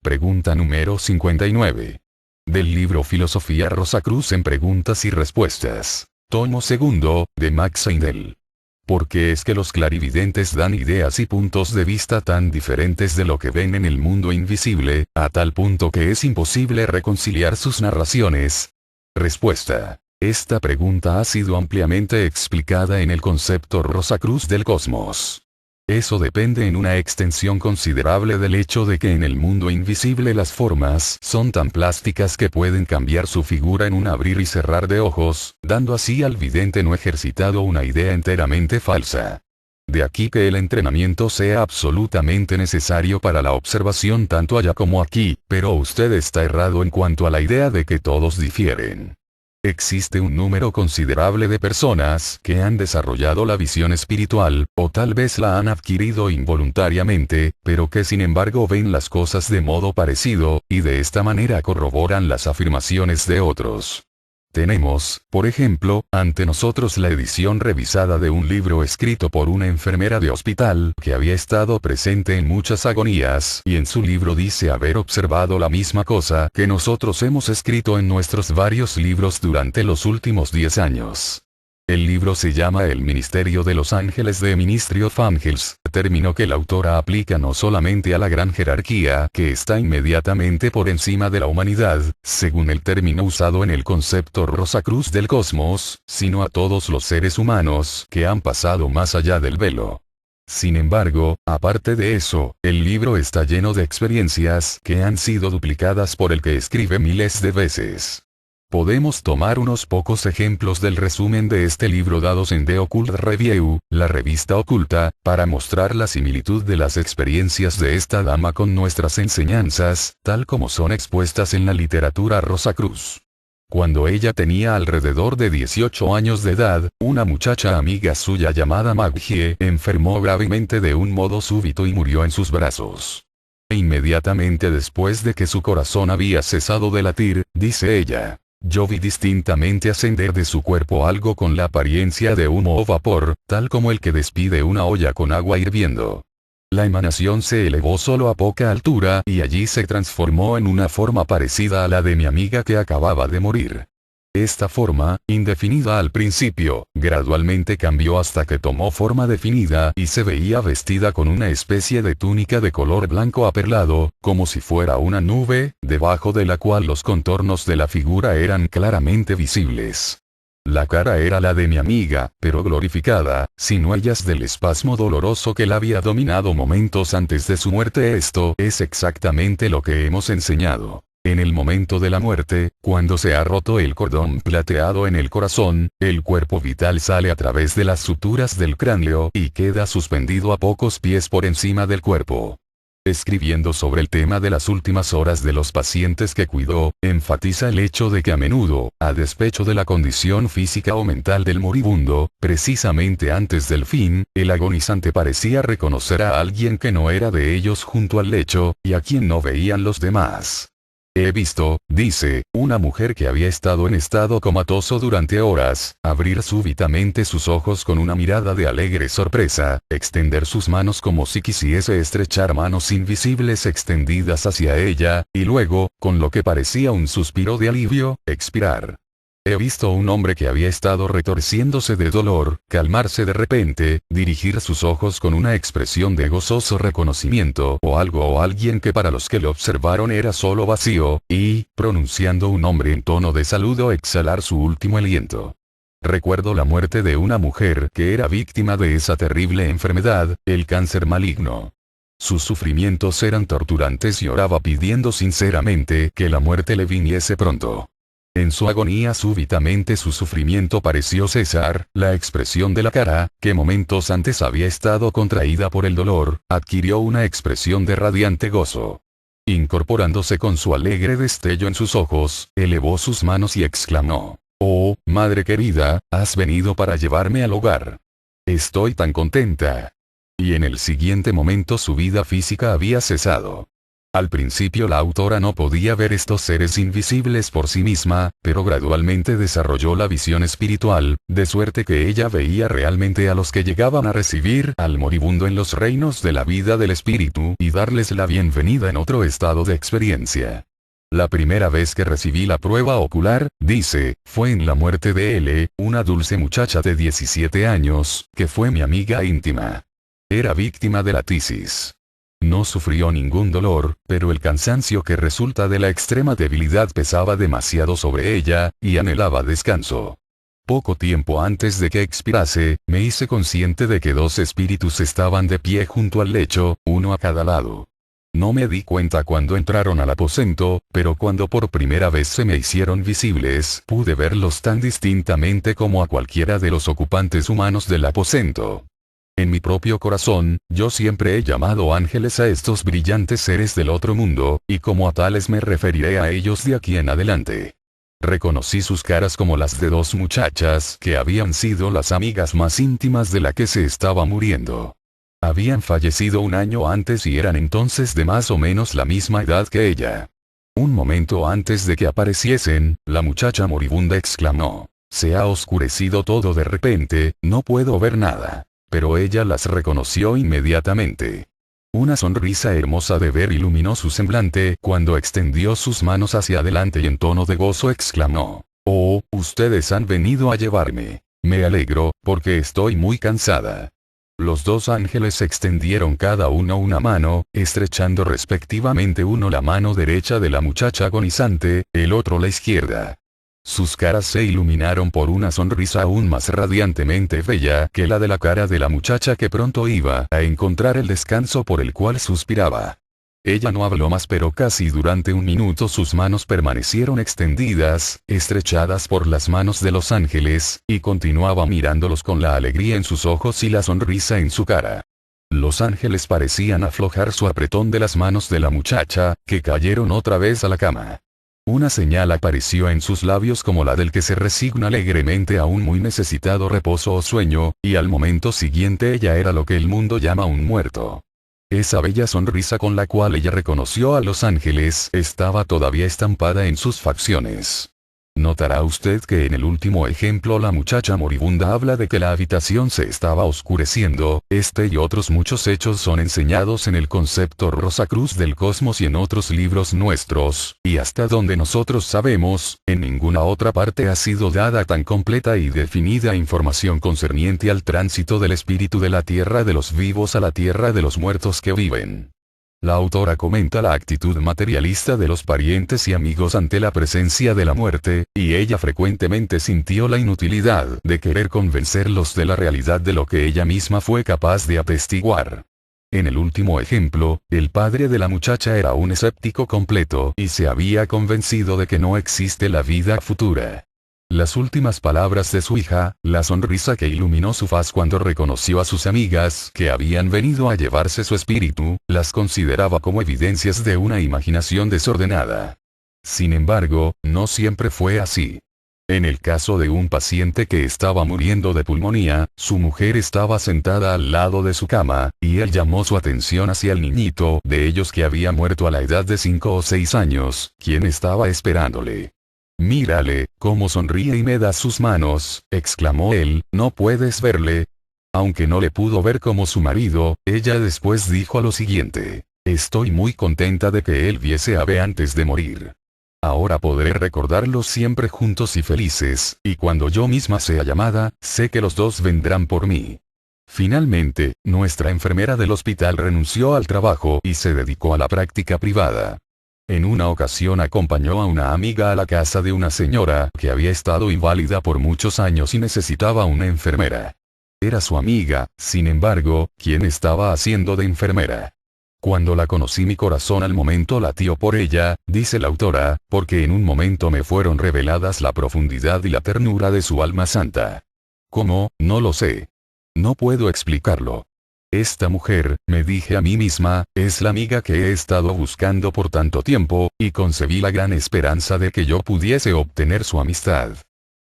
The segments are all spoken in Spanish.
Pregunta número 59. Del libro Filosofía Rosacruz en Preguntas y Respuestas. Tomo segundo, de Max Heindel. ¿Por qué es que los clarividentes dan ideas y puntos de vista tan diferentes de lo que ven en el mundo invisible, a tal punto que es imposible reconciliar sus narraciones? Respuesta. Esta pregunta ha sido ampliamente explicada en el concepto Rosacruz del cosmos. Eso depende en una extensión considerable del hecho de que en el mundo invisible las formas son tan plásticas que pueden cambiar su figura en un abrir y cerrar de ojos, dando así al vidente no ejercitado una idea enteramente falsa. De aquí que el entrenamiento sea absolutamente necesario para la observación tanto allá como aquí, pero usted está errado en cuanto a la idea de que todos difieren. Existe un número considerable de personas que han desarrollado la visión espiritual, o tal vez la han adquirido involuntariamente, pero que sin embargo ven las cosas de modo parecido, y de esta manera corroboran las afirmaciones de otros. Tenemos, por ejemplo, ante nosotros la edición revisada de un libro escrito por una enfermera de hospital que había estado presente en muchas agonías y en su libro dice haber observado la misma cosa que nosotros hemos escrito en nuestros varios libros durante los últimos 10 años. El libro se llama El Ministerio de los Ángeles de Ministry of Angels, término que la autora aplica no solamente a la gran jerarquía que está inmediatamente por encima de la humanidad, según el término usado en el concepto Rosacruz del cosmos, sino a todos los seres humanos que han pasado más allá del velo. Sin embargo, aparte de eso, el libro está lleno de experiencias que han sido duplicadas por el que escribe miles de veces. Podemos tomar unos pocos ejemplos del resumen de este libro dados en The Occult Review, la revista oculta, para mostrar la similitud de las experiencias de esta dama con nuestras enseñanzas, tal como son expuestas en la literatura Rosacruz. Cuando ella tenía alrededor de 18 años de edad, una muchacha amiga suya llamada Maggie enfermó gravemente de un modo súbito y murió en sus brazos. Inmediatamente después de que su corazón había cesado de latir, dice ella. Yo vi distintamente ascender de su cuerpo algo con la apariencia de humo o vapor, tal como el que despide una olla con agua hirviendo. La emanación se elevó solo a poca altura y allí se transformó en una forma parecida a la de mi amiga que acababa de morir. Esta forma, indefinida al principio, gradualmente cambió hasta que tomó forma definida y se veía vestida con una especie de túnica de color blanco aperlado, como si fuera una nube, debajo de la cual los contornos de la figura eran claramente visibles. La cara era la de mi amiga, pero glorificada, sin huellas del espasmo doloroso que la había dominado momentos antes de su muerte. Esto es exactamente lo que hemos enseñado. En el momento de la muerte, cuando se ha roto el cordón plateado en el corazón, el cuerpo vital sale a través de las suturas del cráneo y queda suspendido a pocos pies por encima del cuerpo. Escribiendo sobre el tema de las últimas horas de los pacientes que cuidó, enfatiza el hecho de que a menudo, a despecho de la condición física o mental del moribundo, precisamente antes del fin, el agonizante parecía reconocer a alguien que no era de ellos junto al lecho, y a quien no veían los demás. He visto, dice, una mujer que había estado en estado comatoso durante horas, abrir súbitamente sus ojos con una mirada de alegre sorpresa, extender sus manos como si quisiese estrechar manos invisibles extendidas hacia ella, y luego, con lo que parecía un suspiro de alivio, expirar. He visto un hombre que había estado retorciéndose de dolor, calmarse de repente, dirigir sus ojos con una expresión de gozoso reconocimiento o algo o alguien que para los que lo observaron era solo vacío, y, pronunciando un nombre en tono de saludo, exhalar su último aliento. Recuerdo la muerte de una mujer que era víctima de esa terrible enfermedad, el cáncer maligno. Sus sufrimientos eran torturantes y oraba pidiendo sinceramente que la muerte le viniese pronto. En su agonía súbitamente su sufrimiento pareció cesar, la expresión de la cara, que momentos antes había estado contraída por el dolor, adquirió una expresión de radiante gozo. Incorporándose con su alegre destello en sus ojos, elevó sus manos y exclamó: «Oh, madre querida, has venido para llevarme al hogar. Estoy tan contenta». Y en el siguiente momento su vida física había cesado. Al principio la autora no podía ver estos seres invisibles por sí misma, pero gradualmente desarrolló la visión espiritual, de suerte que ella veía realmente a los que llegaban a recibir al moribundo en los reinos de la vida del espíritu y darles la bienvenida en otro estado de experiencia. La primera vez que recibí la prueba ocular, dice, fue en la muerte de L, una dulce muchacha de 17 años, que fue mi amiga íntima. Era víctima de la tisis. No sufrió ningún dolor, pero el cansancio que resulta de la extrema debilidad pesaba demasiado sobre ella, y anhelaba descanso. Poco tiempo antes de que expirase, me hice consciente de que dos espíritus estaban de pie junto al lecho, uno a cada lado. No me di cuenta cuando entraron al aposento, pero cuando por primera vez se me hicieron visibles, pude verlos tan distintamente como a cualquiera de los ocupantes humanos del aposento. En mi propio corazón, yo siempre he llamado ángeles a estos brillantes seres del otro mundo, y como a tales me referiré a ellos de aquí en adelante. Reconocí sus caras como las de dos muchachas que habían sido las amigas más íntimas de la que se estaba muriendo. Habían fallecido un año antes y eran entonces de más o menos la misma edad que ella. Un momento antes de que apareciesen, la muchacha moribunda exclamó: «Se ha oscurecido todo de repente, no puedo ver nada». Pero ella las reconoció inmediatamente. Una sonrisa hermosa de ver iluminó su semblante cuando extendió sus manos hacia adelante y en tono de gozo exclamó: «Oh, ustedes han venido a llevarme. Me alegro, porque estoy muy cansada». Los dos ángeles extendieron cada uno una mano, estrechando respectivamente uno la mano derecha de la muchacha agonizante, el otro la izquierda. Sus caras se iluminaron por una sonrisa aún más radiantemente bella que la de la cara de la muchacha que pronto iba a encontrar el descanso por el cual suspiraba. Ella no habló más, pero casi durante un minuto sus manos permanecieron extendidas, estrechadas por las manos de los ángeles, y continuaba mirándolos con la alegría en sus ojos y la sonrisa en su cara. Los ángeles parecían aflojar su apretón de las manos de la muchacha, que cayeron otra vez a la cama. Una señal apareció en sus labios como la del que se resigna alegremente a un muy necesitado reposo o sueño, y al momento siguiente ella era lo que el mundo llama un muerto. Esa bella sonrisa con la cual ella reconoció a los ángeles estaba todavía estampada en sus facciones. Notará usted que en el último ejemplo la muchacha moribunda habla de que la habitación se estaba oscureciendo. Este y otros muchos hechos son enseñados en el concepto Rosacruz del Cosmos y en otros libros nuestros, y hasta donde nosotros sabemos, en ninguna otra parte ha sido dada tan completa y definida información concerniente al tránsito del espíritu de la tierra de los vivos a la tierra de los muertos que viven. La autora comenta la actitud materialista de los parientes y amigos ante la presencia de la muerte, y ella frecuentemente sintió la inutilidad de querer convencerlos de la realidad de lo que ella misma fue capaz de atestiguar. En el último ejemplo, el padre de la muchacha era un escéptico completo y se había convencido de que no existe la vida futura. Las últimas palabras de su hija, la sonrisa que iluminó su faz cuando reconoció a sus amigas que habían venido a llevarse su espíritu, las consideraba como evidencias de una imaginación desordenada. Sin embargo, no siempre fue así. En el caso de un paciente que estaba muriendo de pulmonía, su mujer estaba sentada al lado de su cama, y él llamó su atención hacia el niñito de ellos que había muerto a la edad de 5 o 6 años, quien estaba esperándole. «Mírale, cómo sonríe y me da sus manos», exclamó él, «¿no puedes verle?». Aunque no le pudo ver como su marido, ella después dijo lo siguiente: «Estoy muy contenta de que él viese a B antes de morir. Ahora podré recordarlos siempre juntos y felices, y cuando yo misma sea llamada, sé que los dos vendrán por mí». Finalmente, nuestra enfermera del hospital renunció al trabajo y se dedicó a la práctica privada. En una ocasión acompañó a una amiga a la casa de una señora que había estado inválida por muchos años y necesitaba una enfermera. Era su amiga, sin embargo, quien estaba haciendo de enfermera. Cuando la conocí mi corazón al momento latió por ella, dice la autora, porque en un momento me fueron reveladas la profundidad y la ternura de su alma santa. ¿Cómo? No lo sé. No puedo explicarlo. Esta mujer, me dije a mí misma, es la amiga que he estado buscando por tanto tiempo, y concebí la gran esperanza de que yo pudiese obtener su amistad.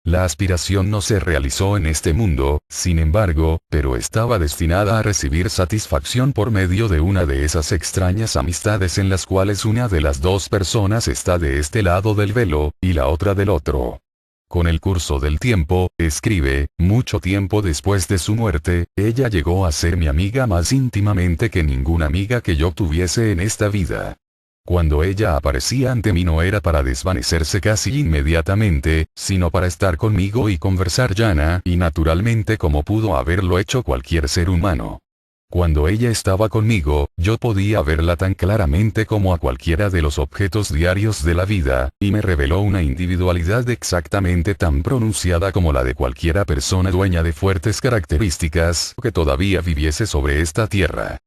La aspiración no se realizó en este mundo, sin embargo, pero estaba destinada a recibir satisfacción por medio de una de esas extrañas amistades en las cuales una de las dos personas está de este lado del velo, y la otra del otro. Con el curso del tiempo, escribe, mucho tiempo después de su muerte, ella llegó a ser mi amiga más íntimamente que ninguna amiga que yo tuviese en esta vida. Cuando ella aparecía ante mí no era para desvanecerse casi inmediatamente, sino para estar conmigo y conversar llana y naturalmente como pudo haberlo hecho cualquier ser humano. Cuando ella estaba conmigo, yo podía verla tan claramente como a cualquiera de los objetos diarios de la vida, y me reveló una individualidad exactamente tan pronunciada como la de cualquiera persona dueña de fuertes características que todavía viviese sobre esta tierra.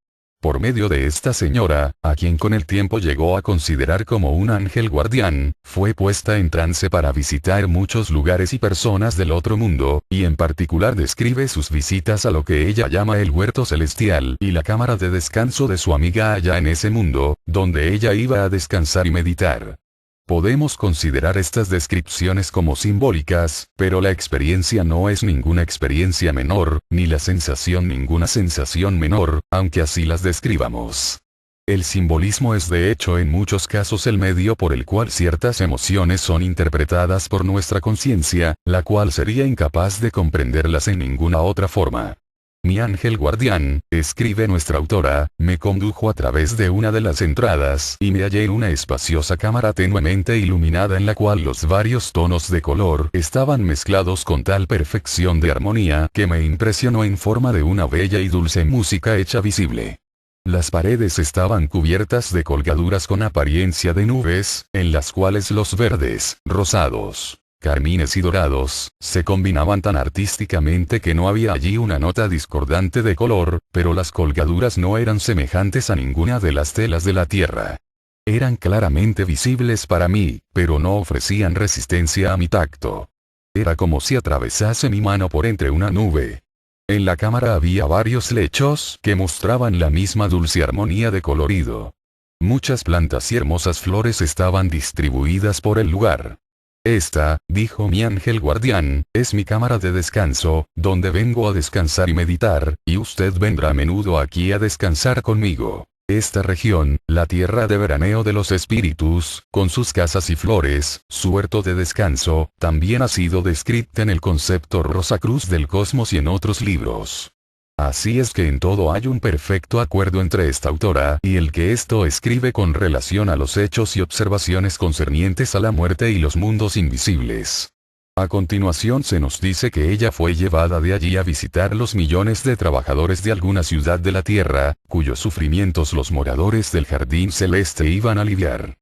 Por medio de esta señora, a quien con el tiempo llegó a considerar como un ángel guardián, fue puesta en trance para visitar muchos lugares y personas del otro mundo, y en particular describe sus visitas a lo que ella llama el huerto celestial y la cámara de descanso de su amiga allá en ese mundo, donde ella iba a descansar y meditar. Podemos considerar estas descripciones como simbólicas, pero la experiencia no es ninguna experiencia menor, ni la sensación ninguna sensación menor, aunque así las describamos. El simbolismo es de hecho en muchos casos el medio por el cual ciertas emociones son interpretadas por nuestra conciencia, la cual sería incapaz de comprenderlas en ninguna otra forma. Mi ángel guardián, escribe nuestra autora, me condujo a través de una de las entradas y me hallé en una espaciosa cámara tenuemente iluminada en la cual los varios tonos de color estaban mezclados con tal perfección de armonía que me impresionó en forma de una bella y dulce música hecha visible. Las paredes estaban cubiertas de colgaduras con apariencia de nubes, en las cuales los verdes, rosados, carmines y dorados, se combinaban tan artísticamente que no había allí una nota discordante de color, pero las colgaduras no eran semejantes a ninguna de las telas de la tierra. Eran claramente visibles para mí, pero no ofrecían resistencia a mi tacto. Era como si atravesase mi mano por entre una nube. En la cámara había varios lechos que mostraban la misma dulce armonía de colorido. Muchas plantas y hermosas flores estaban distribuidas por el lugar. Esta, dijo mi ángel guardián, es mi cámara de descanso, donde vengo a descansar y meditar, y usted vendrá a menudo aquí a descansar conmigo. Esta región, la tierra de veraneo de los espíritus, con sus casas y flores, su huerto de descanso, también ha sido descrita en el concepto Rosacruz del Cosmos y en otros libros. Así es que en todo hay un perfecto acuerdo entre esta autora y el que esto escribe con relación a los hechos y observaciones concernientes a la muerte y los mundos invisibles. A continuación se nos dice que ella fue llevada de allí a visitar los millones de trabajadores de alguna ciudad de la Tierra, cuyos sufrimientos los moradores del jardín celeste iban a aliviar.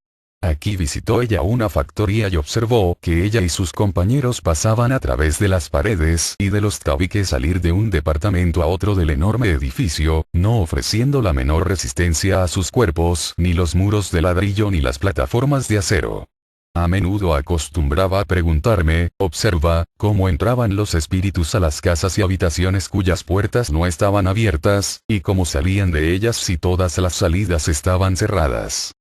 Aquí visitó ella una factoría y observó que ella y sus compañeros pasaban a través de las paredes y de los tabiques salir de un departamento a otro del enorme edificio, no ofreciendo la menor resistencia a sus cuerpos, ni los muros de ladrillo ni las plataformas de acero. A menudo acostumbraba a preguntarme, observa, cómo entraban los espíritus a las casas y habitaciones cuyas puertas no estaban abiertas, y cómo salían de ellas si todas las salidas estaban cerradas.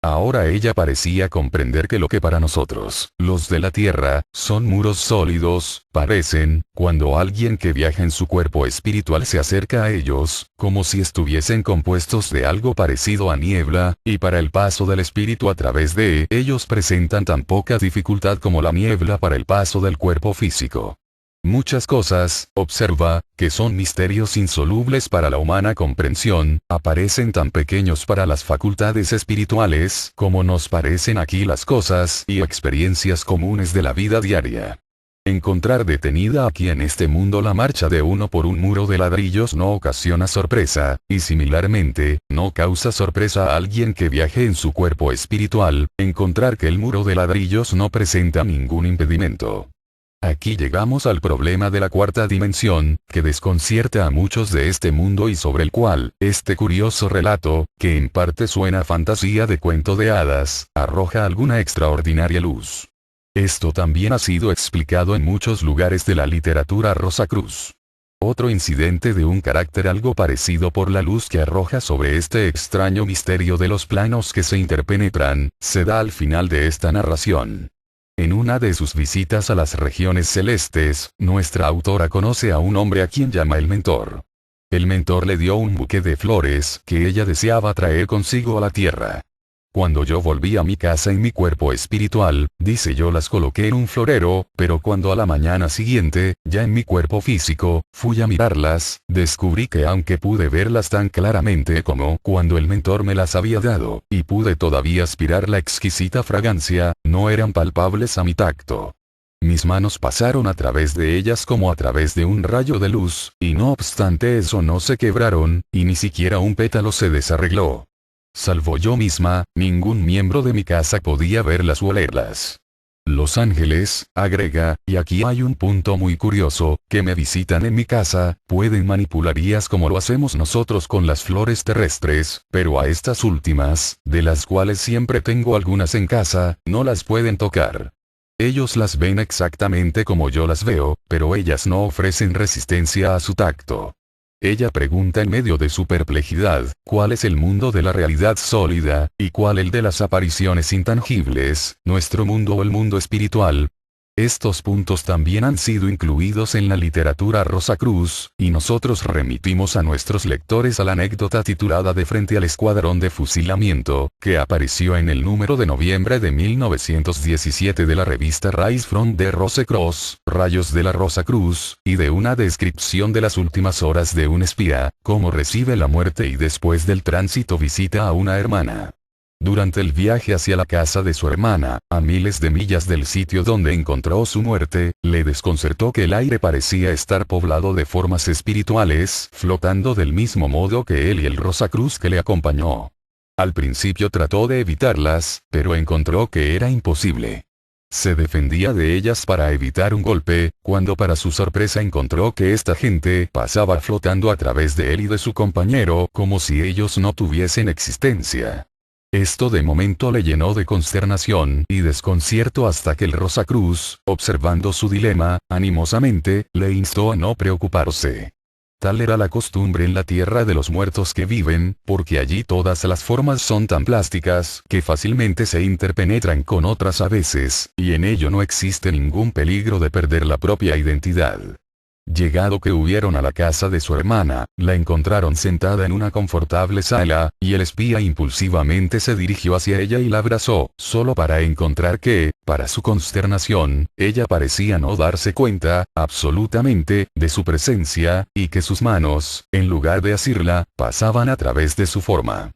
Ahora ella parecía comprender que lo que para nosotros, los de la Tierra, son muros sólidos, parecen, cuando alguien que viaja en su cuerpo espiritual se acerca a ellos, como si estuviesen compuestos de algo parecido a niebla, y para el paso del espíritu a través de ellos presentan tan poca dificultad como la niebla para el paso del cuerpo físico. Muchas cosas, observa, que son misterios insolubles para la humana comprensión, aparecen tan pequeños para las facultades espirituales como nos parecen aquí las cosas y experiencias comunes de la vida diaria. Encontrar detenida aquí en este mundo la marcha de uno por un muro de ladrillos no ocasiona sorpresa, y similarmente, no causa sorpresa a alguien que viaje en su cuerpo espiritual, encontrar que el muro de ladrillos no presenta ningún impedimento. Aquí llegamos al problema de la cuarta dimensión, que desconcierta a muchos de este mundo y sobre el cual, este curioso relato, que en parte suena a fantasía de cuento de hadas, arroja alguna extraordinaria luz. Esto también ha sido explicado en muchos lugares de la literatura Rosacruz. Otro incidente de un carácter algo parecido por la luz que arroja sobre este extraño misterio de los planos que se interpenetran, se da al final de esta narración. En una de sus visitas a las regiones celestes, nuestra autora conoce a un hombre a quien llama el mentor. El mentor le dio un buque de flores que ella deseaba traer consigo a la tierra. Cuando yo volví a mi casa en mi cuerpo espiritual, dice, yo las coloqué en un florero, pero cuando a la mañana siguiente, ya en mi cuerpo físico, fui a mirarlas, descubrí que aunque pude verlas tan claramente como cuando el mentor me las había dado, y pude todavía aspirar la exquisita fragancia, no eran palpables a mi tacto. Mis manos pasaron a través de ellas como a través de un rayo de luz, y no obstante eso no se quebraron, y ni siquiera un pétalo se desarregló. Salvo yo misma, ningún miembro de mi casa podía verlas o olerlas. Los ángeles, agrega, y aquí hay un punto muy curioso, que me visitan en mi casa, pueden manipularlas como lo hacemos nosotros con las flores terrestres, pero a estas últimas, de las cuales siempre tengo algunas en casa, no las pueden tocar. Ellos las ven exactamente como yo las veo, pero ellas no ofrecen resistencia a su tacto. Ella pregunta en medio de su perplejidad, ¿cuál es el mundo de la realidad sólida, y cuál el de las apariciones intangibles, nuestro mundo o el mundo espiritual? Estos puntos también han sido incluidos en la literatura Rosacruz, y nosotros remitimos a nuestros lectores a la anécdota titulada De frente al escuadrón de fusilamiento, que apareció en el número de noviembre de 1917 de la revista Rise from the Rosecross, Rayos de la Rosacruz, y de una descripción de las últimas horas de un espía, cómo recibe la muerte y después del tránsito visita a una hermana. Durante el viaje hacia la casa de su hermana, a miles de millas del sitio donde encontró su muerte, le desconcertó que el aire parecía estar poblado de formas espirituales, flotando del mismo modo que él y el Rosacruz que le acompañó. Al principio trató de evitarlas, pero encontró que era imposible. Se defendía de ellas para evitar un golpe, cuando para su sorpresa encontró que esta gente pasaba flotando a través de él y de su compañero como si ellos no tuviesen existencia. Esto de momento le llenó de consternación y desconcierto hasta que el Rosacruz, observando su dilema, animosamente, le instó a no preocuparse. Tal era la costumbre en la tierra de los muertos que viven, porque allí todas las formas son tan plásticas que fácilmente se interpenetran con otras a veces, y en ello no existe ningún peligro de perder la propia identidad. Llegado que hubieron a la casa de su hermana, la encontraron sentada en una confortable sala, y el espía impulsivamente se dirigió hacia ella y la abrazó, solo para encontrar que, para su consternación, ella parecía no darse cuenta, absolutamente, de su presencia, y que sus manos, en lugar de asirla, pasaban a través de su forma.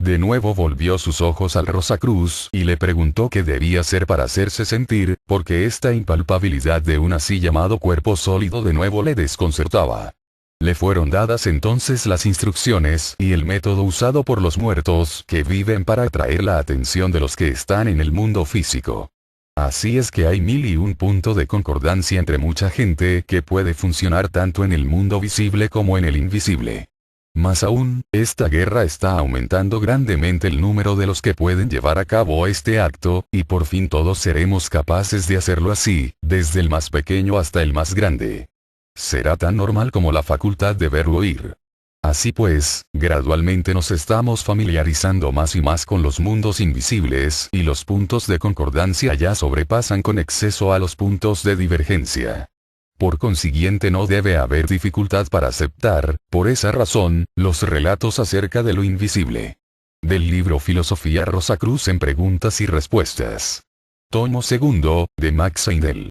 De nuevo volvió sus ojos al Rosacruz y le preguntó qué debía hacer para hacerse sentir, porque esta impalpabilidad de un así llamado cuerpo sólido de nuevo le desconcertaba. Le fueron dadas entonces las instrucciones y el método usado por los muertos que viven para atraer la atención de los que están en el mundo físico. Así es que hay 1001 punto de concordancia entre mucha gente que puede funcionar tanto en el mundo visible como en el invisible. Más aún, esta guerra está aumentando grandemente el número de los que pueden llevar a cabo este acto, y por fin todos seremos capaces de hacerlo así, desde el más pequeño hasta el más grande. Será tan normal como la facultad de ver o oír. Así pues, gradualmente nos estamos familiarizando más y más con los mundos invisibles, y los puntos de concordancia ya sobrepasan con exceso a los puntos de divergencia. Por consiguiente no debe haber dificultad para aceptar, por esa razón, los relatos acerca de lo invisible. Del libro Filosofía Rosacruz en preguntas y respuestas. Tomo II, de Max Heindel.